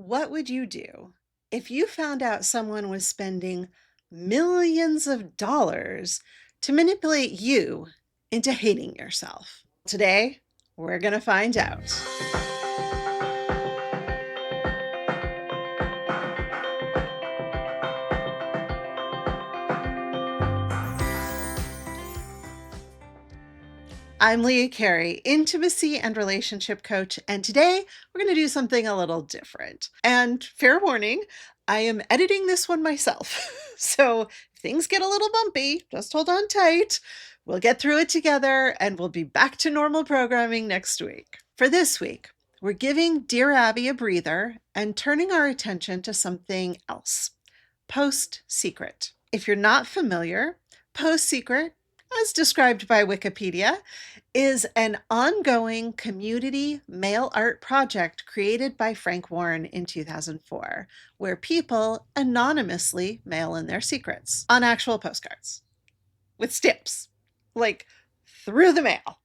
What would you do if you found out someone was spending millions of dollars to manipulate you into hating yourself? Today, we're going to find out. I'm Leah Carey, intimacy and relationship coach, and today we're going to do something a little different. And fair warning, I am editing this one myself. So if things get a little bumpy, just hold on tight. We'll get through it together and we'll be back to normal programming next week. For this week, we're giving Dear Abby a breather and turning our attention to something else. PostSecret. If you're not familiar, PostSecret, as described by Wikipedia, is an ongoing community mail art project created by Frank Warren in 2004, where people anonymously mail in their secrets on actual postcards with stamps, like through the mail.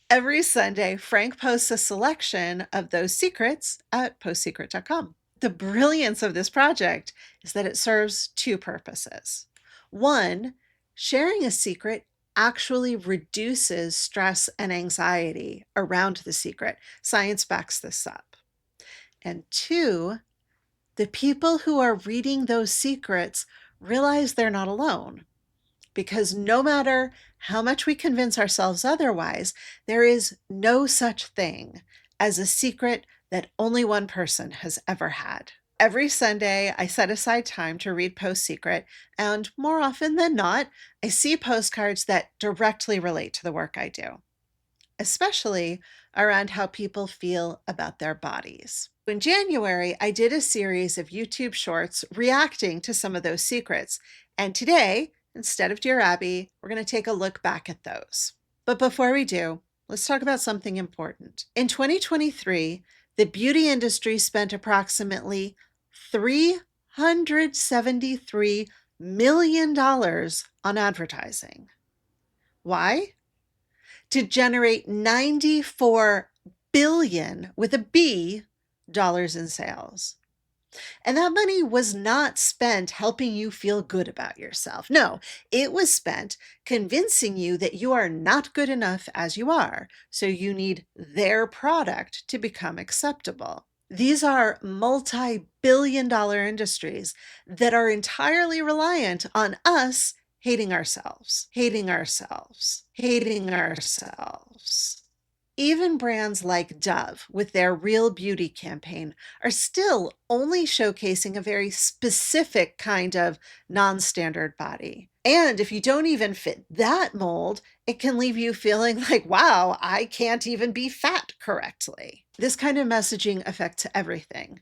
Every Sunday, Frank posts a selection of those secrets at postsecret.com. The brilliance of this project is that it serves two purposes. One, sharing a secret actually reduces stress and anxiety around the secret. Science backs this up. And two, the people who are reading those secrets realize they're not alone. Because no matter how much we convince ourselves otherwise, there is no such thing as a secret that only one person has ever had. Every Sunday, I set aside time to read PostSecret, and more often than not, I see postcards that directly relate to the work I do, especially around how people feel about their bodies. In January, I did a series of YouTube shorts reacting to some of those secrets, and today, instead of Dear Abby, we're going to take a look back at those. But before we do, let's talk about something important. In 2023, the beauty industry spent approximately $373 million on advertising. Why? To generate 94 billion with a B dollars in sales. And that money was not spent helping you feel good about yourself. No, it was spent convincing you that you are not good enough as you are, so you need their product to become acceptable. These are multi-billion-dollar industries that are entirely reliant on us hating ourselves, hating ourselves, hating ourselves. Even brands like Dove, with their Real Beauty campaign, are still only showcasing a very specific kind of non-standard body. And if you don't even fit that mold, it can leave you feeling like, wow, I can't even be fat correctly. This kind of messaging affects everything,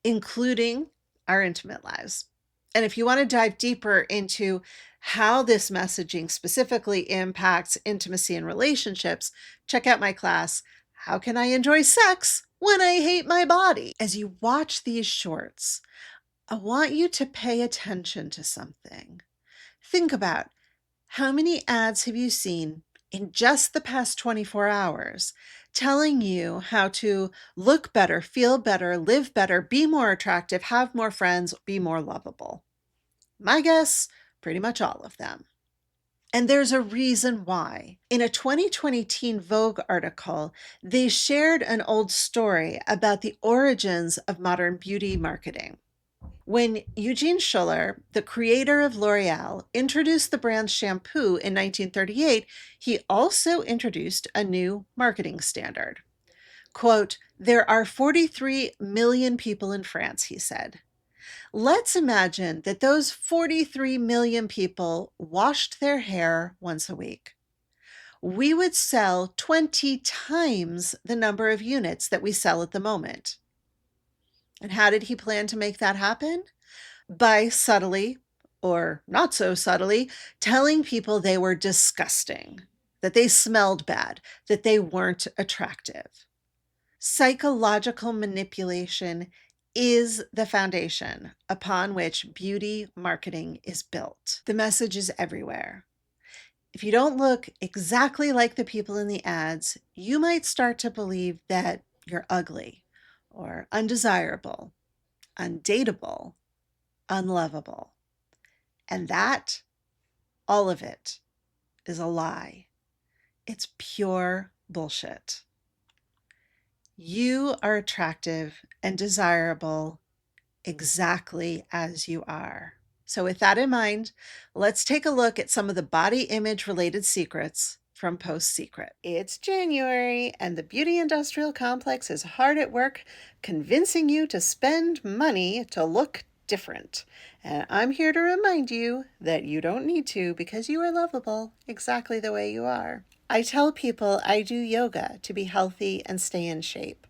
including our intimate lives. And if you want to dive deeper into how this messaging specifically impacts intimacy and relationships, check out my class, How Can I Enjoy Sex When I Hate My Body? As you watch these shorts, I want you to pay attention to something. Think about how many ads have you seen in just the past 24 hours telling you how to look better, feel better, live better, be more attractive, have more friends, be more lovable? My guess, pretty much all of them. And there's a reason why. In a 2020 Teen Vogue article, they shared an old story about the origins of modern beauty marketing. When Eugene Schuller, the creator of L'Oreal, introduced the brand's shampoo in 1938, he also introduced a new marketing standard. Quote, "There are 43 million people in France," he said. Let's imagine that those 43 million people washed their hair once a week. We would sell 20 times the number of units that we sell at the moment. And how did he plan to make that happen? By subtly, or not so subtly, telling people they were disgusting, that they smelled bad, that they weren't attractive. Psychological manipulation is the foundation upon which beauty marketing is built. The message is everywhere. If you don't look exactly like the people in the ads, you might start to believe that you're ugly, or undesirable, undateable, unlovable. And that, all of it, is a lie. It's pure bullshit. You are attractive and desirable exactly as you are. So, with that in mind, let's take a look at some of the body image related secrets from PostSecret. It's January, and the beauty industrial complex is hard at work convincing you to spend money to look different. And I'm here to remind you that you don't need to, because you are lovable exactly the way you are. I tell people I do yoga to be healthy and stay in shape.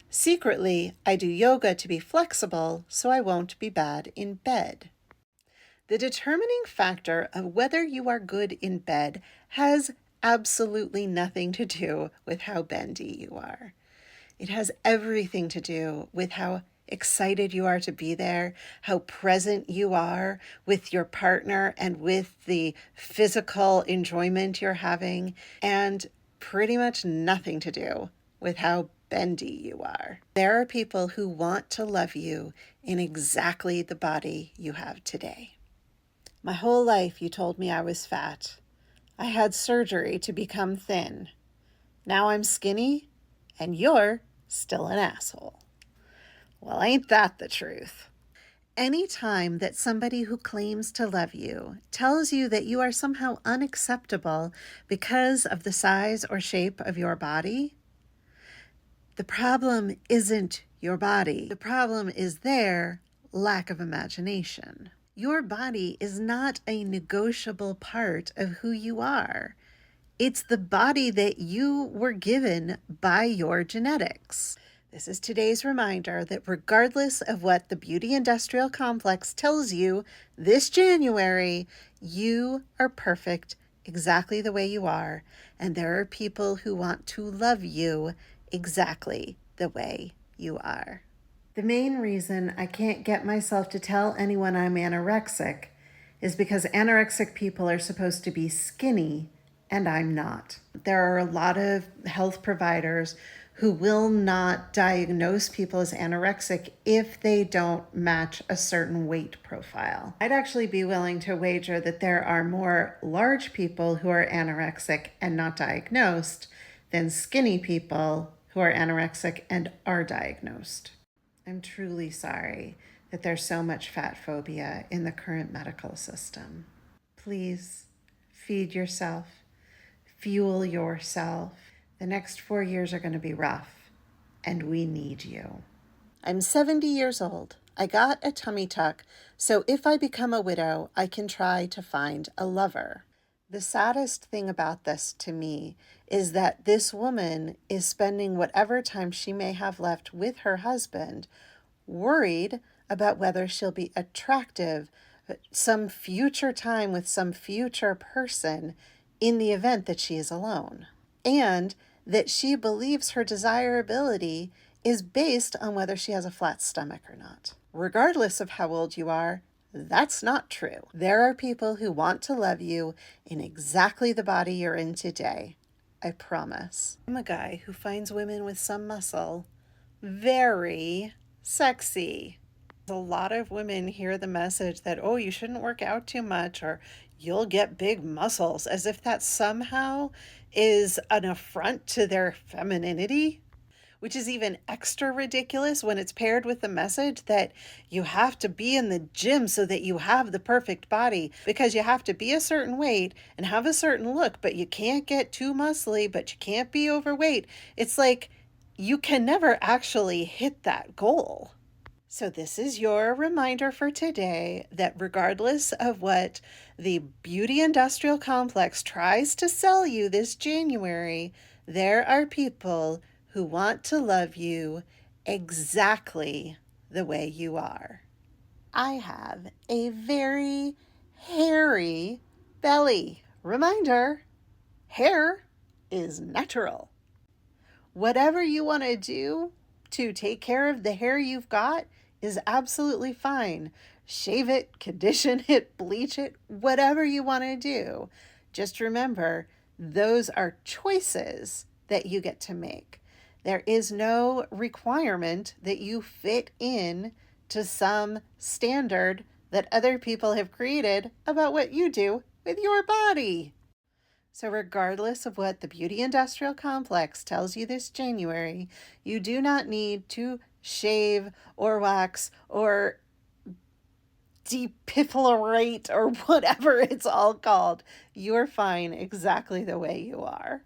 Secretly, I do yoga to be flexible so I won't be bad in bed. The determining factor of whether you are good in bed has absolutely nothing to do with how bendy you are. It has everything to do with how excited you are to be there, how present you are with your partner and with the physical enjoyment you're having, and pretty much nothing to do with how bendy you are. There are people who want to love you in exactly the body you have today. My whole life you told me I was fat. I had surgery to become thin. Now I'm skinny, and you're still an asshole. Well, ain't that the truth? Any time that somebody who claims to love you tells you that you are somehow unacceptable because of the size or shape of your body, the problem isn't your body. The problem is their lack of imagination. Your body is not a negotiable part of who you are. It's the body that you were given by your genetics. This is today's reminder that regardless of what the beauty industrial complex tells you this January, you are perfect exactly the way you are, and there are people who want to love you exactly the way you are. The main reason I can't get myself to tell anyone I'm anorexic is because anorexic people are supposed to be skinny, and I'm not. There are a lot of health providers who will not diagnose people as anorexic if they don't match a certain weight profile. I'd actually be willing to wager that there are more large people who are anorexic and not diagnosed than skinny people who are anorexic and are diagnosed. I'm truly sorry that there's so much fat phobia in the current medical system. Please feed yourself, fuel yourself. The next 4 years are going to be rough, and we need you. I'm 70 years old. I got a tummy tuck, so if I become a widow, I can try to find a lover. The saddest thing about this to me is that this woman is spending whatever time she may have left with her husband, worried about whether she'll be attractive some future time with some future person in the event that she is alone, and that she believes her desirability is based on whether she has a flat stomach or not. Regardless of how old you are, that's not true. There are people who want to love you in exactly the body you're in today. I promise. I'm a guy who finds women with some muscle very sexy. A lot of women hear the message that, oh, you shouldn't work out too much or you'll get big muscles, as if that somehow is an affront to their femininity, which is even extra ridiculous when it's paired with the message that you have to be in the gym so that you have the perfect body, because you have to be a certain weight and have a certain look, but you can't get too muscly, but you can't be overweight. It's like you can never actually hit that goal. So this is your reminder for today that regardless of what the beauty industrial complex tries to sell you this January, there are people who want to love you exactly the way you are. I have a very hairy belly. Reminder, hair is natural. Whatever you want to do to take care of the hair you've got is absolutely fine. Shave it, condition it, bleach it, whatever you want to do. Just remember, those are choices that you get to make. There is no requirement that you fit in to some standard that other people have created about what you do with your body. So, regardless of what the beauty industrial complex tells you this January, you do not need to shave or wax or depilorate or whatever it's all called. You're fine exactly the way you are.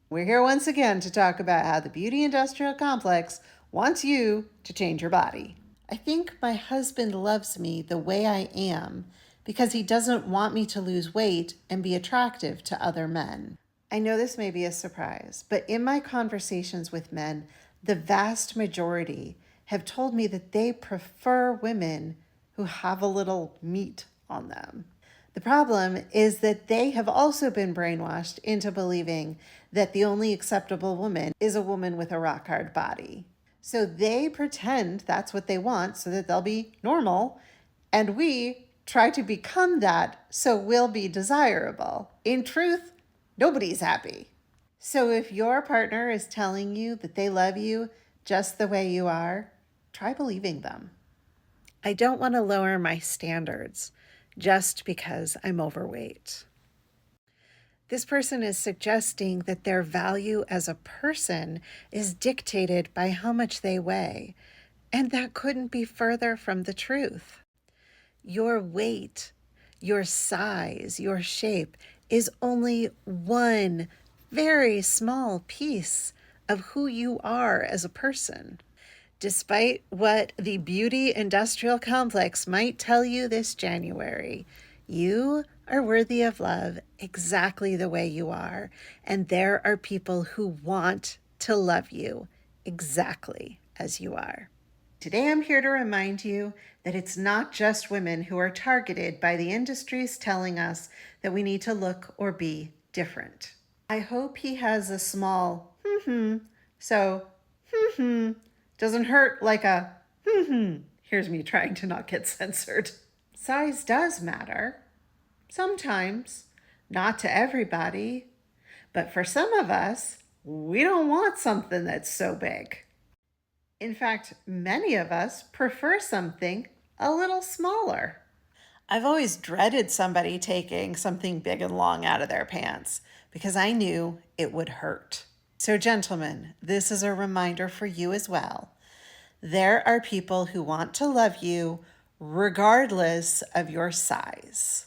We're here once again to talk about how the beauty industrial complex wants you to change your body. I think my husband loves me the way I am because he doesn't want me to lose weight and be attractive to other men. I know this may be a surprise, but in my conversations with men, the vast majority have told me that they prefer women who have a little meat on them. The problem is that they have also been brainwashed into believing that the only acceptable woman is a woman with a rock hard body. So they pretend that's what they want so that they'll be normal, and we try to become that so we'll be desirable. In truth, nobody's happy. So if your partner is telling you that they love you just the way you are, try believing them. I don't want to lower my standards just because I'm overweight. This person is suggesting that their value as a person is dictated by how much they weigh, and that couldn't be further from the truth. Your weight, your size, your shape is only one very small piece of who you are as a person. Despite what the beauty industrial complex might tell you this January, you are worthy of love exactly the way you are, and there are people who want to love you exactly as you are. Today I'm here to remind you that it's not just women who are targeted by the industries telling us that we need to look or be different. I hope he has a small so doesn't hurt like a here's me trying to not get censored. Size does matter. Sometimes. Not to everybody. But for some of us, we don't want something that's so big. In fact, many of us prefer something a little smaller. I've always dreaded somebody taking something big and long out of their pants because I knew it would hurt. So, gentlemen, this is a reminder for you as well. There are people who want to love you regardless of your size.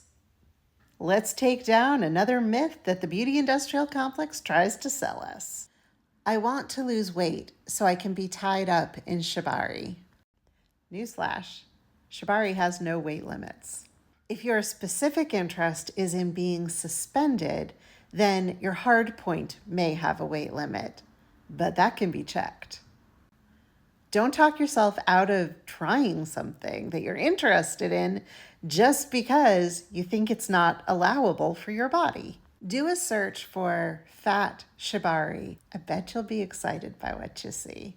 Let's take down another myth that the beauty industrial complex tries to sell us. I want to lose weight so I can be tied up in shibari. Newsflash, shibari has no weight limits. If your specific interest is in being suspended, then your hard point may have a weight limit, but that can be checked. Don't talk yourself out of trying something that you're interested in just because you think it's not allowable for your body. Do a search for fat shibari. I bet you'll be excited by what you see.